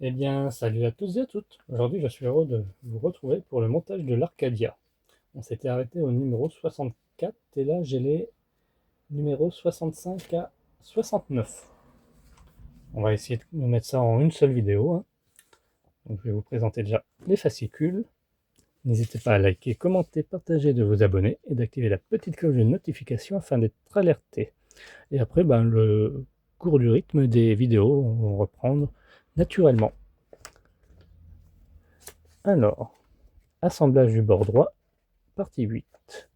Eh bien, salut à tous et à toutes. Aujourd'hui, je suis heureux de vous retrouver pour le montage de l'Arcadia. On s'était arrêté au numéro 64 et là, j'ai les numéros 65 à 69. On va essayer de mettre ça en une seule vidéo, hein. Donc, je vais vous présenter déjà les fascicules. N'hésitez pas à liker, commenter, partager, de vous abonner et d'activer la petite cloche de notification afin d'être alerté. Et après, le cours du rythme des vidéos vont reprendre naturellement. Alors, assemblage du bord droit, partie 8.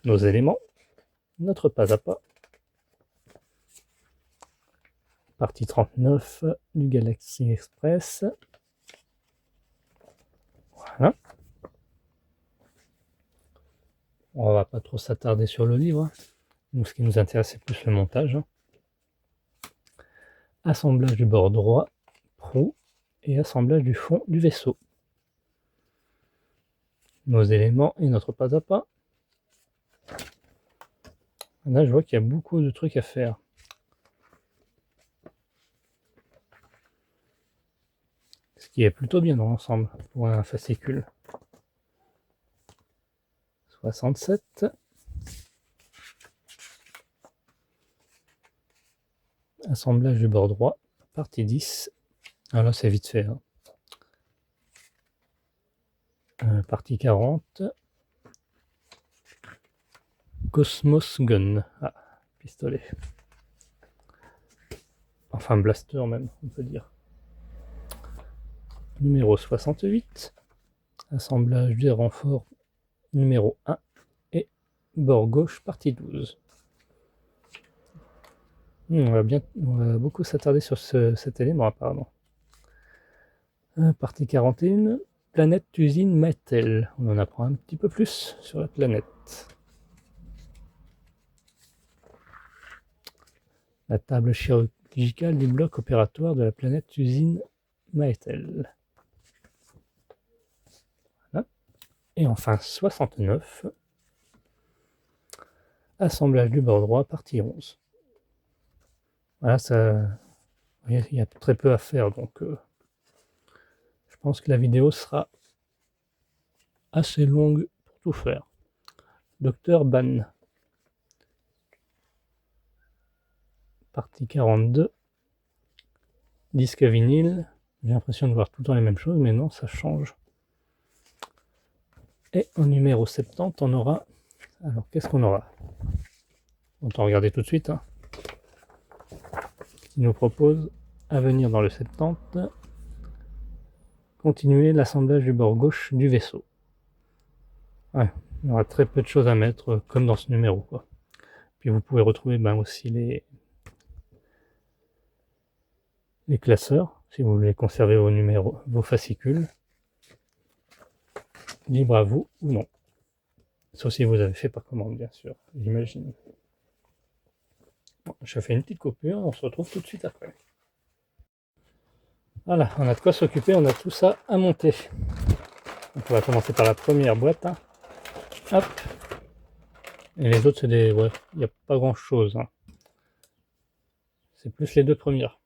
Nos éléments, notre pas à pas, partie 39 du Galaxy Express. Voilà. On va pas trop s'attarder sur le livre. Nous, ce qui nous intéresse, c'est plus le montage. Assemblage du bord droit, proue, et assemblage du fond du vaisseau. Nos éléments et notre pas à pas. Là, je vois qu'il y a beaucoup de trucs à faire. Ce qui est plutôt bien dans l'ensemble pour un fascicule. 67. Assemblage du bord droit, partie 10. Alors là, c'est vite fait, hein. Partie 40. Cosmos Gun. Ah, pistolet. Enfin, blaster même, on peut dire. Numéro 68. Assemblage des renforts numéro 1 et bord gauche, partie 12. On va beaucoup s'attarder sur cet élément apparemment. Partie 41. Planète usine Mattel. On en apprend un petit peu plus sur la planète. La table chirurgicale du bloc opératoire de la planète usine Mattel. Voilà. Et enfin 69. Assemblage du bord droit, partie 11. Voilà, il y a très peu à faire, donc je pense que la vidéo sera assez longue pour tout faire. Docteur Ban. Partie 42. Disque vinyle. J'ai l'impression de voir tout le temps les mêmes choses, mais non, ça change. Et au numéro 70, on aura... Alors, qu'est-ce qu'on aura? Autant regarder tout de suite, hein. Il nous propose, à venir dans le 70, continuer l'assemblage du bord gauche du vaisseau. Ouais, il y aura très peu de choses à mettre, comme dans ce numéro, quoi. Puis vous pouvez retrouver aussi les classeurs, si vous voulez conserver vos fascicules. Libre à vous ou non. Sauf si vous avez fait par commande, bien sûr, j'imagine. Bon, je fais une petite coupure, on se retrouve tout de suite après. Voilà, on a de quoi s'occuper, on a tout ça à monter. Donc on va commencer par la première boîte, hein. Hop. Et les autres, c'est des... Ouais, il n'y a pas grand chose, hein. C'est plus les deux premières.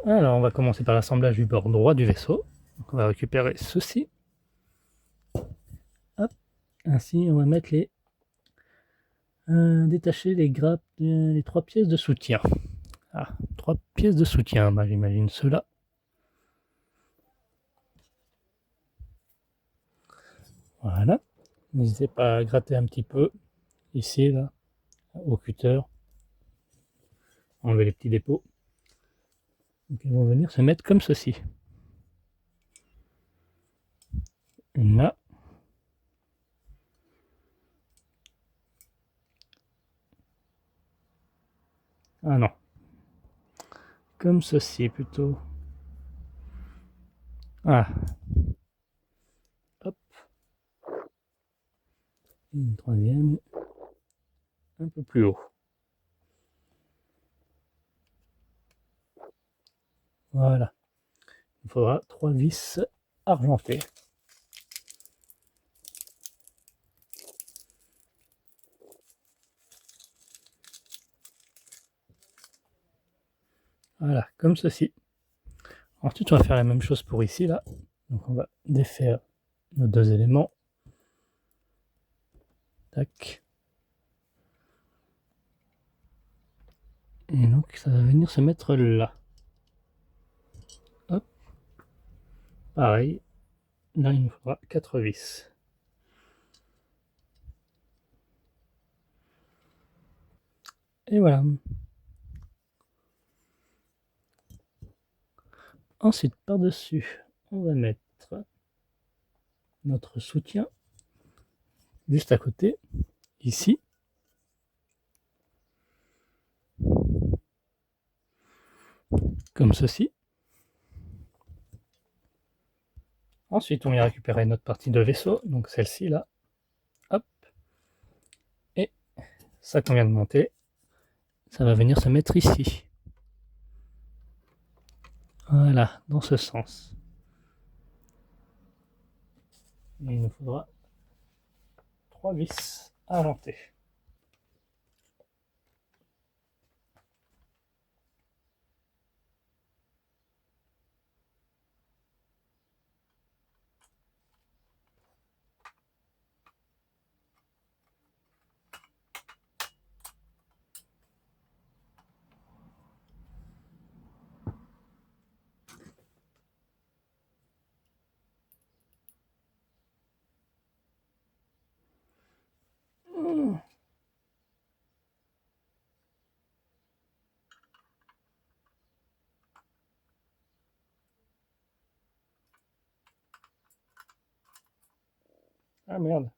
Alors, on va commencer par l'assemblage du bord droit du vaisseau. Donc, on va récupérer ceci. Hop. Ainsi, on va mettre les... détacher les grappes, les 3 pièces de soutien. Ah, 3 pièces de soutien, j'imagine cela. Voilà. N'hésitez pas à gratter un petit peu, ici, là, au cutter. Enlever les petits dépôts. Donc, ils vont venir se mettre comme ceci. Une là. Ah non. Comme ceci, plutôt. Ah. Hop. Une troisième. Un peu plus haut. Voilà. Il faudra 3 vis argentées. Voilà, comme ceci. Ensuite, on va faire la même chose pour ici, là. Donc, on va défaire nos deux éléments. Tac. Et donc, ça va venir se mettre là. Hop. Pareil. Là, il nous faudra 4 vis. Et voilà. Ensuite, par-dessus, on va mettre notre soutien juste à côté, ici. Comme ceci. Ensuite, on vient récupérer notre partie de vaisseau, donc celle-ci là. Hop. Et ça qu'on vient de monter, ça va venir se mettre ici. Voilà, dans ce sens. Et il nous faudra 3 vis à monter. Ah merde.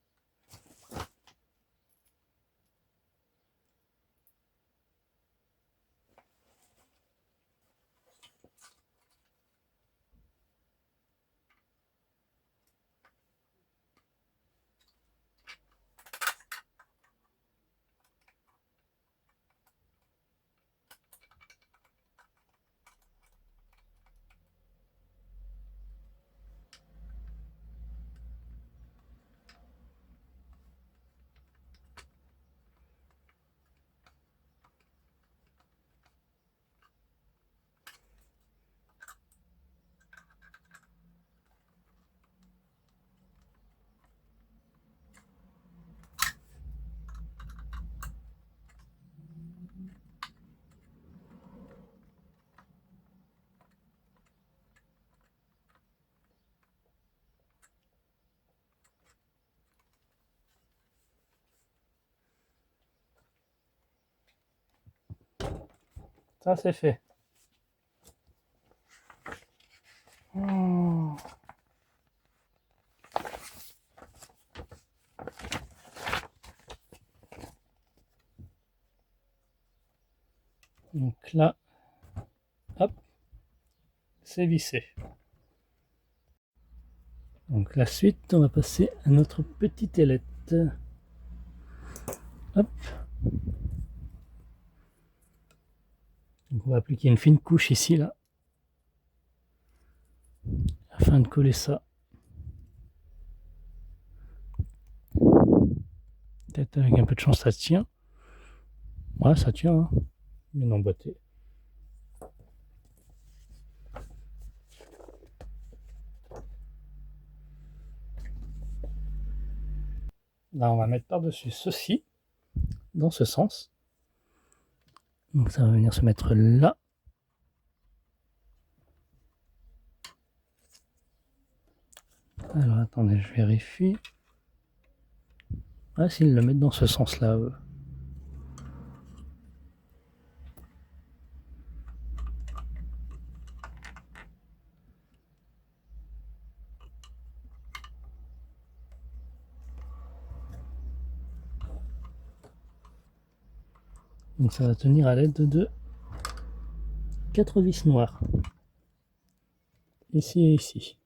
Ça c'est fait. Donc là, hop, c'est vissé. Donc la suite, on va passer à notre petite ailette. Hop. Donc on va appliquer une fine couche ici, là, afin de coller ça. Peut-être avec un peu de chance, ça tient. Ouais, ça tient, hein. Bien emboîté. Là, on va mettre par-dessus ceci, dans ce sens. Donc ça va venir se mettre là. Alors attendez, je vérifie. Ah, s'ils le mettent dans ce sens-là, eux. Donc ça va tenir à l'aide de 4 vis noires. Ici et ici.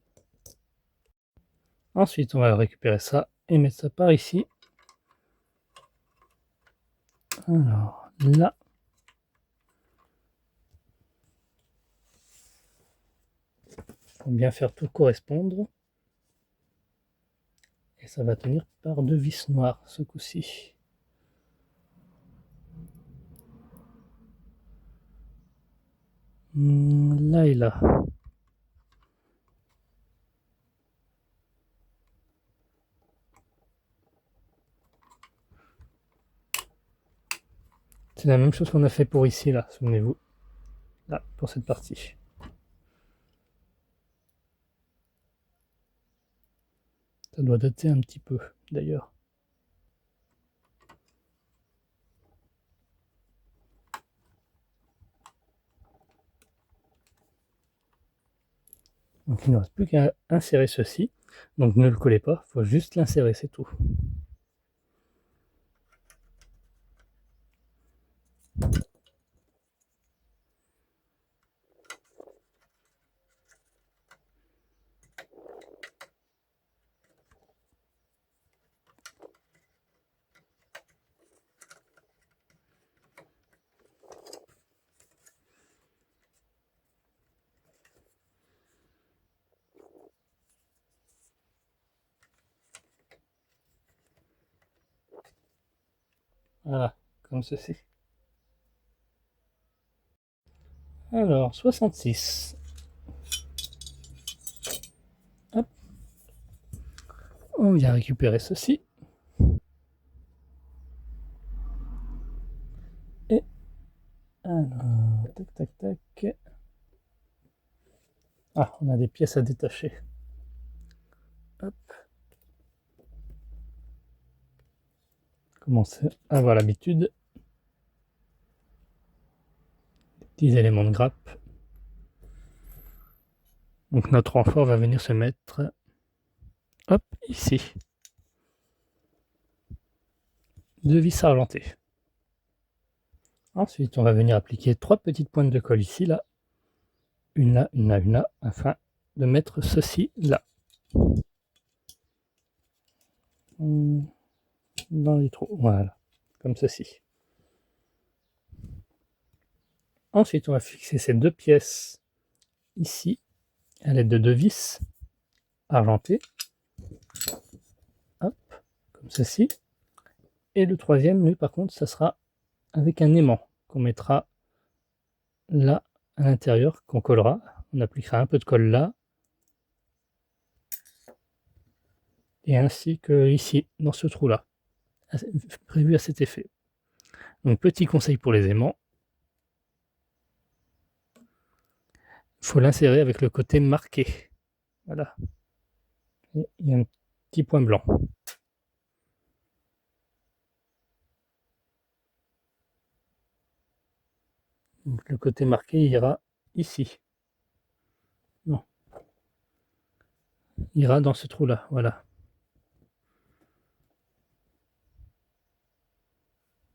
Ensuite, on va récupérer ça et mettre ça par ici. Alors, là. Pour bien faire tout correspondre. Et ça va tenir par 2 vis noires ce coup-ci. Là et là. C'est la même chose qu'on a fait pour ici, là, souvenez-vous. Là, pour cette partie. Ça doit dater un petit peu, d'ailleurs. Donc il ne reste plus qu'à insérer ceci. Donc ne le collez pas, il faut juste l'insérer, c'est tout. Voilà, comme ceci. Alors, 66. Hop. On vient récupérer ceci. Et alors, tac, tac, tac. Ah, on a des pièces à détacher. Hop. Commencer à avoir l'habitude. Des petits éléments de grappe. Donc notre renfort va venir se mettre, hop, ici. 2 vis argentées. Ensuite, on va venir appliquer 3 petites pointes de colle ici, là. Une là, une là, une là, afin de mettre ceci là. Dans les trous, voilà, comme ceci. Ensuite, on va fixer ces 2 pièces ici, à l'aide de 2 vis argentées. Hop, comme ceci. Et le troisième, lui, par contre, ça sera avec un aimant qu'on mettra là, à l'intérieur, qu'on collera. On appliquera un peu de colle là. Et ainsi que ici, dans ce trou-là, prévu à cet effet. Donc, petit conseil pour les aimants, il faut l'insérer avec le côté marqué. Voilà. Et il y a un petit point blanc. Donc, le côté marqué ira ici. Non. Il ira dans ce trou-là, voilà.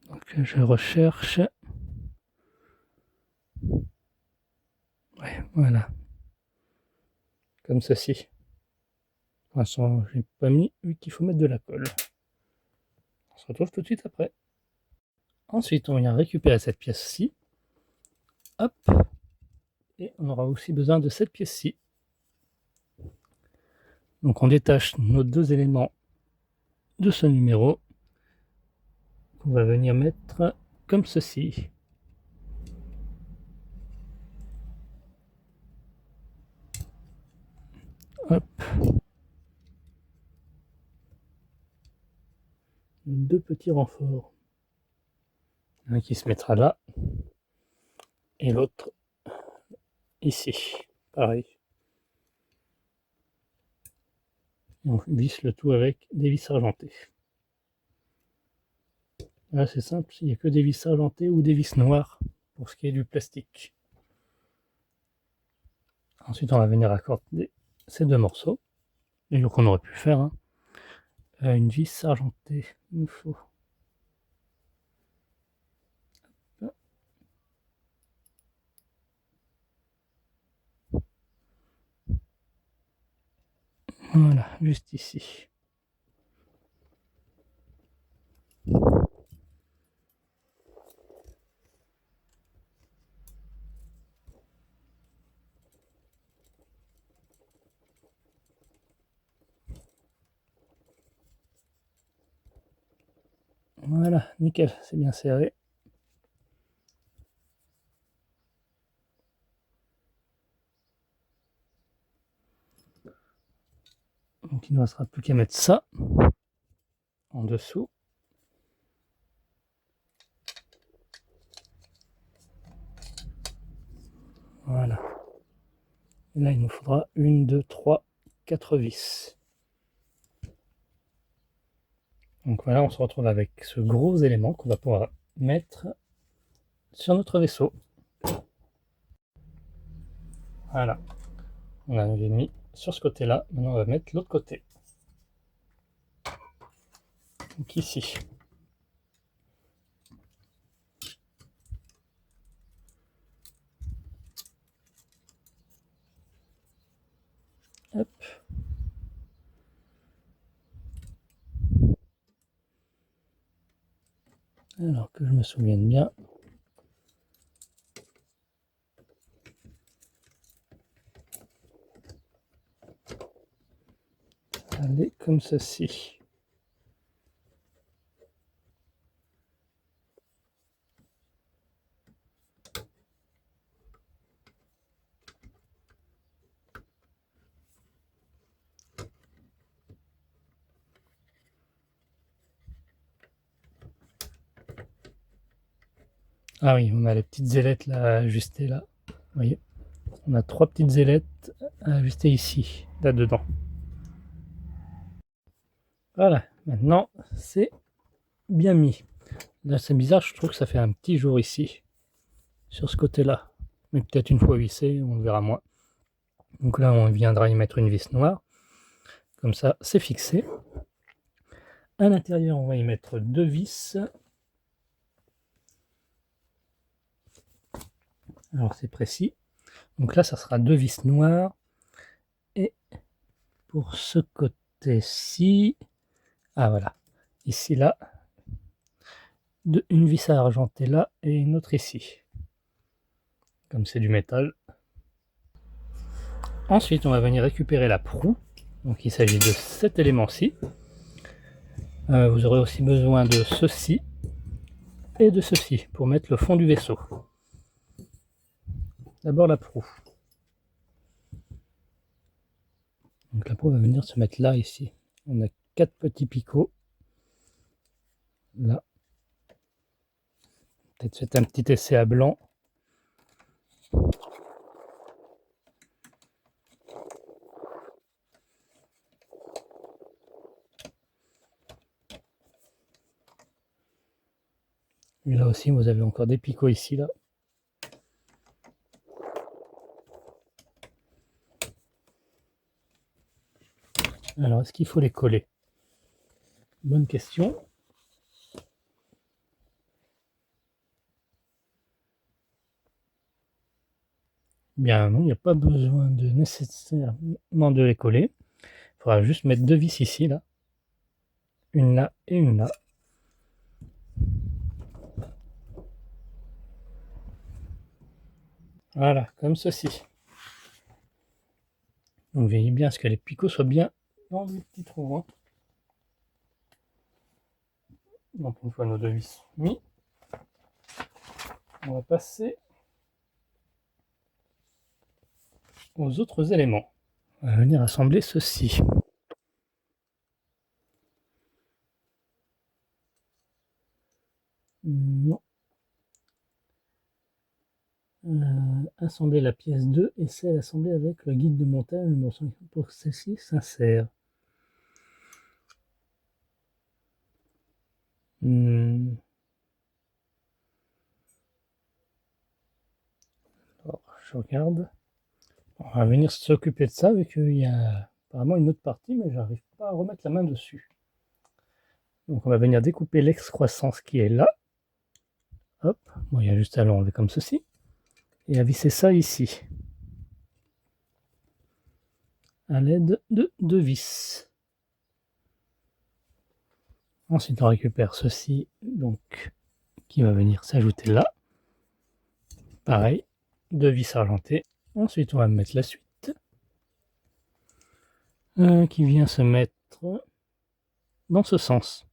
Donc, je recherche. Ouais, voilà. Comme ceci. Pour l'instant, je n'ai pas mis, vu qu'il faut mettre de la colle. On se retrouve tout de suite après. Ensuite, on vient récupérer cette pièce-ci. Hop. Et on aura aussi besoin de cette pièce-ci. Donc on détache nos 2 éléments de ce numéro qu'on va venir mettre comme ceci. Hop. 2 petits renforts. Un qui se mettra là et l'autre ici. Pareil. Et on visse le tout avec des vis argentées. Là c'est simple, il n'y a que des vis argentées ou des vis noires pour ce qui est du plastique. Ensuite on va venir accorder ces 2 morceaux. Et donc on aurait pu faire une vis argentée. Il nous faut. Voilà, juste ici. Voilà, nickel, c'est bien serré. Donc il ne restera plus qu'à mettre ça en dessous. Voilà. Et là, il nous faudra 1, 2, 3, 4 vis. Donc voilà, on se retrouve avec ce gros élément qu'on va pouvoir mettre sur notre vaisseau. Voilà. On avait mis sur ce côté-là. Maintenant, on va mettre l'autre côté. Donc ici. Hop. Alors que je me souvienne bien. Allez, comme ceci. Ah oui, on a les petites ailettes là à ajuster là. Vous voyez, on a 3 petites ailettes à ajuster ici, là-dedans. Voilà, maintenant c'est bien mis. Là c'est bizarre, je trouve que ça fait un petit jour ici, sur ce côté-là. Mais peut-être une fois vissé, on le verra moins. Donc là on viendra y mettre une vis noire. Comme ça c'est fixé. À l'intérieur on va y mettre 2 vis. Alors c'est précis. Donc là ça sera 2 vis noires. Et pour ce côté-ci, ah voilà, ici là, une vis à argenter là et une autre ici. Comme c'est du métal. Ensuite, on va venir récupérer la proue. Donc il s'agit de cet élément-ci. Vous aurez aussi besoin de ceci et de ceci pour mettre le fond du vaisseau. D'abord la proue. Donc la proue va venir se mettre là, ici. On a 4 petits picots. Là. Peut-être faites un petit essai à blanc. Et là aussi, vous avez encore des picots ici, là. Alors, est-ce qu'il faut les coller? Bonne question. Bien non, il n'y a pas besoin de nécessairement de les coller. Il faudra juste mettre 2 vis ici, là. Une là et une là. Voilà, comme ceci. Donc veillez bien à ce que les picots soient bien dans les petits trous. Hein. Donc une fois nos 2 vis mis, on va passer aux autres éléments. On va venir assembler ceci. Non. Assembler la pièce 2 et celle assemblée avec le guide de montage numéro 5 pour que celle-ci s'insère. Alors, je regarde. On va venir s'occuper de ça vu qu'il y a apparemment une autre partie, mais j'arrive pas à remettre la main dessus. Donc on va venir découper l'excroissance qui est là. Hop, bon, il y a juste à l'enlever comme ceci. Et à visser ça ici. À l'aide de 2 vis. Ensuite on récupère ceci, donc qui va venir s'ajouter là. Pareil, 2 vis argentées. Ensuite on va mettre la suite. Qui vient se mettre dans ce sens.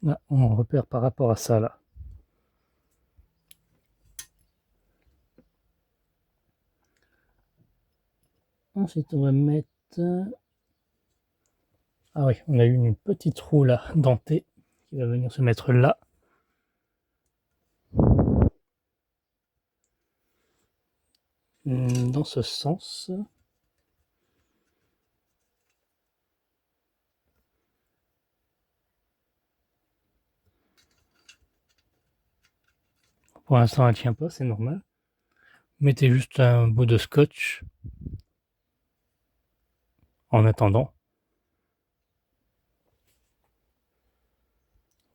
Là, on repère par rapport à ça là. Ensuite, on va mettre... Ah oui, on a eu une petite roue là, dentée, qui va venir se mettre là. Dans ce sens. Pour l'instant, elle tient pas, c'est normal. Mettez juste un bout de scotch en attendant.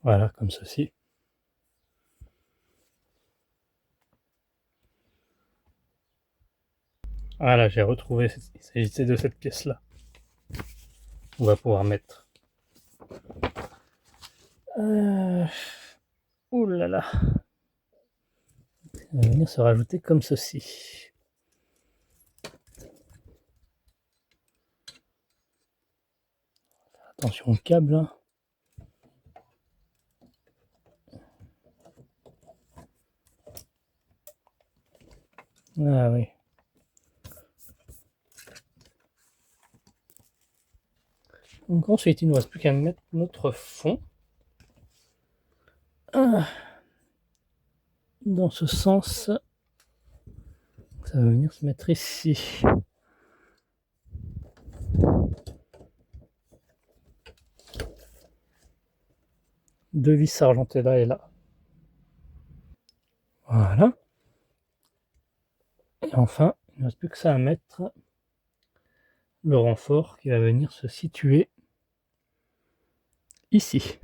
Voilà, comme ceci. Voilà, j'ai retrouvé, il s'agissait de cette pièce-là. On va pouvoir mettre. Ouh là là. Elle va venir se rajouter comme ceci. Attention au câble. Hein. Ah oui. Donc ensuite, il ne nous reste plus qu'à mettre notre fond. Dans ce sens, ça va venir se mettre ici. Deux vis argentées là et là. Voilà. Et enfin, il ne reste plus que ça à mettre. Le renfort qui va venir se situer ici.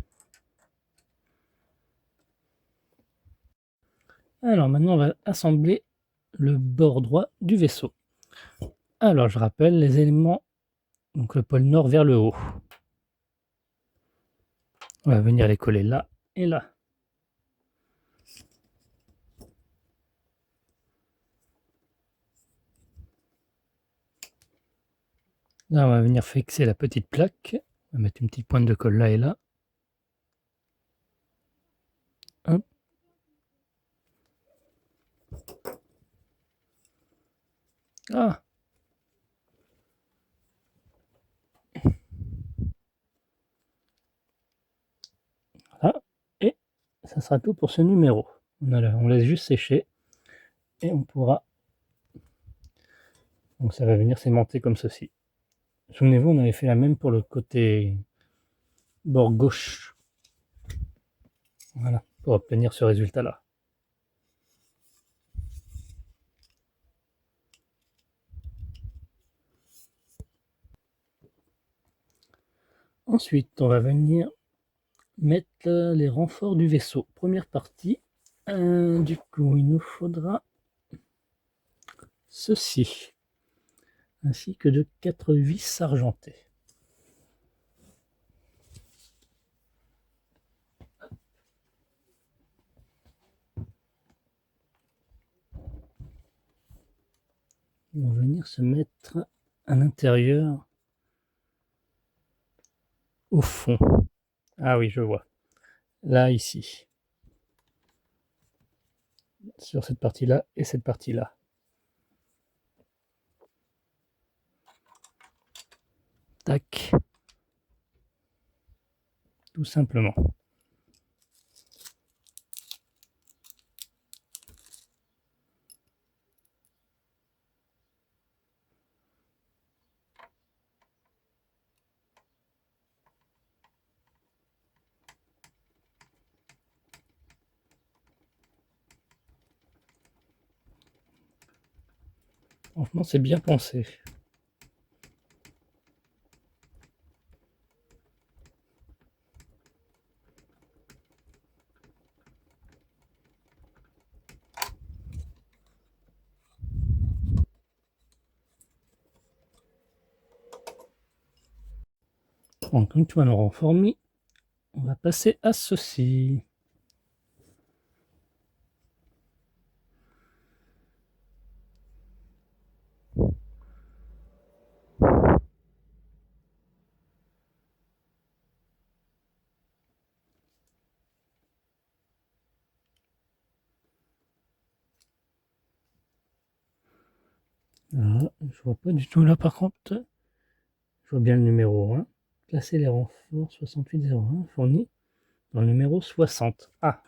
Alors maintenant, on va assembler le bord droit du vaisseau. Alors, je rappelle les éléments, donc le pôle nord vers le haut. On va venir les coller là et là. Là, on va venir fixer la petite plaque. On va mettre une petite pointe de colle là et là. Hop. Ah! Voilà. Et ça sera tout pour ce numéro. On laisse juste sécher et on pourra. Donc ça va venir s'aimanter comme ceci. Souvenez-vous, on avait fait la même pour le côté bord gauche. Voilà, pour obtenir ce résultat-là. Ensuite, on va venir mettre les renforts du vaisseau. Première partie. Du coup, il nous faudra ceci, ainsi que de 4 vis argentées. Ils vont venir se mettre à l'intérieur, au fond. Ah oui, je vois. Là, ici. Sur cette partie-là et cette partie-là. Tac. Tout simplement. Franchement, c'est bien pensé. Donc, une fois nos renforts mis, on va passer à ceci. Alors, je vois pas du tout là par contre. Je vois bien le numéro 1. Classer les renforts 6801 fournis dans le numéro 60. Ah,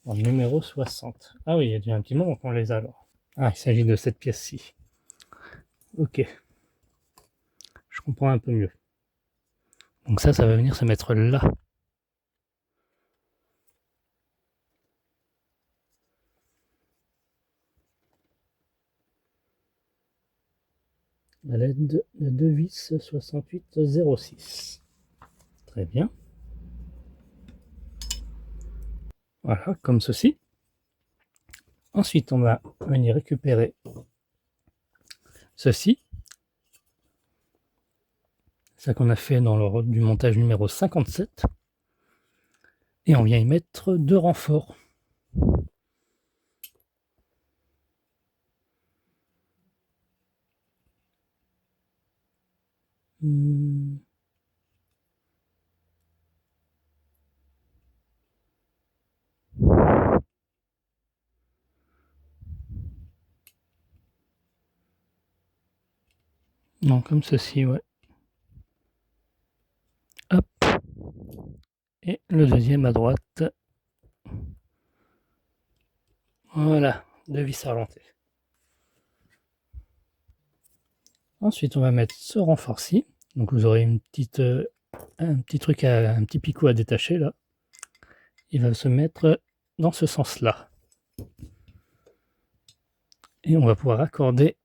dans le numéro 60. Ah oui, il y a déjà un petit moment qu'on les a alors. Ah, il s'agit de cette pièce-ci. Ok, je comprends un peu mieux. Donc ça va venir se mettre là. À l'aide de 2 vis 6806. Très bien. Voilà, comme ceci. Ensuite, on va venir récupérer ceci. Ça qu'on a fait dans le du montage numéro 57. Et on vient y mettre 2 renforts. Non, comme ceci, ouais. Hop. Et le deuxième à droite. Voilà, 2 vis argentées. Ensuite, on va mettre ce renfort-ci. Donc vous aurez un petit truc, un petit picot à détacher là. Il va se mettre dans ce sens-là. Et on va pouvoir accorder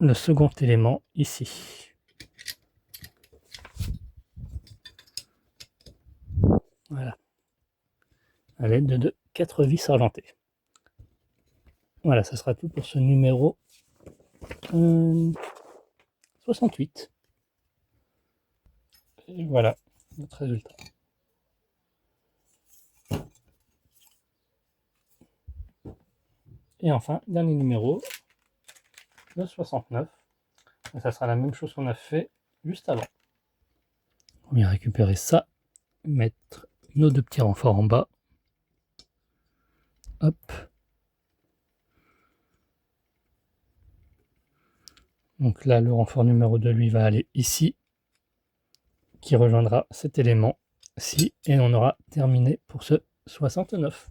le second élément ici. Voilà. À l'aide de 4 vis argentées. Voilà, ça sera tout pour ce numéro 68. Et voilà notre résultat. Et enfin, dernier numéro, le 69. Et ça sera la même chose qu'on a fait juste avant. On vient récupérer ça, mettre nos 2 petits renforts en bas. Hop. Donc là, le renfort numéro 2, lui, va aller ici, qui rejoindra cet élément-ci, et on aura terminé pour ce 69.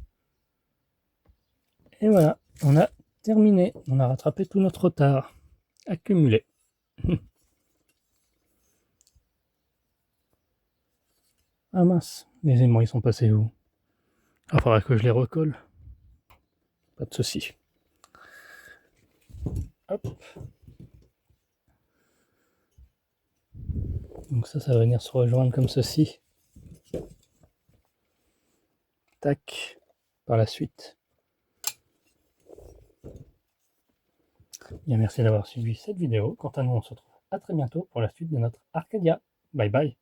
Et voilà, on a terminé. On a rattrapé tout notre retard accumulé. Ah mince, les aimants, ils sont passés où? Il faudra que je les recolle. Pas de souci. Hop. Donc ça va venir se rejoindre comme ceci. Tac. Par la suite. Bien, merci d'avoir suivi cette vidéo. Quant à nous, on se retrouve à très bientôt pour la suite de notre Arcadia. Bye bye.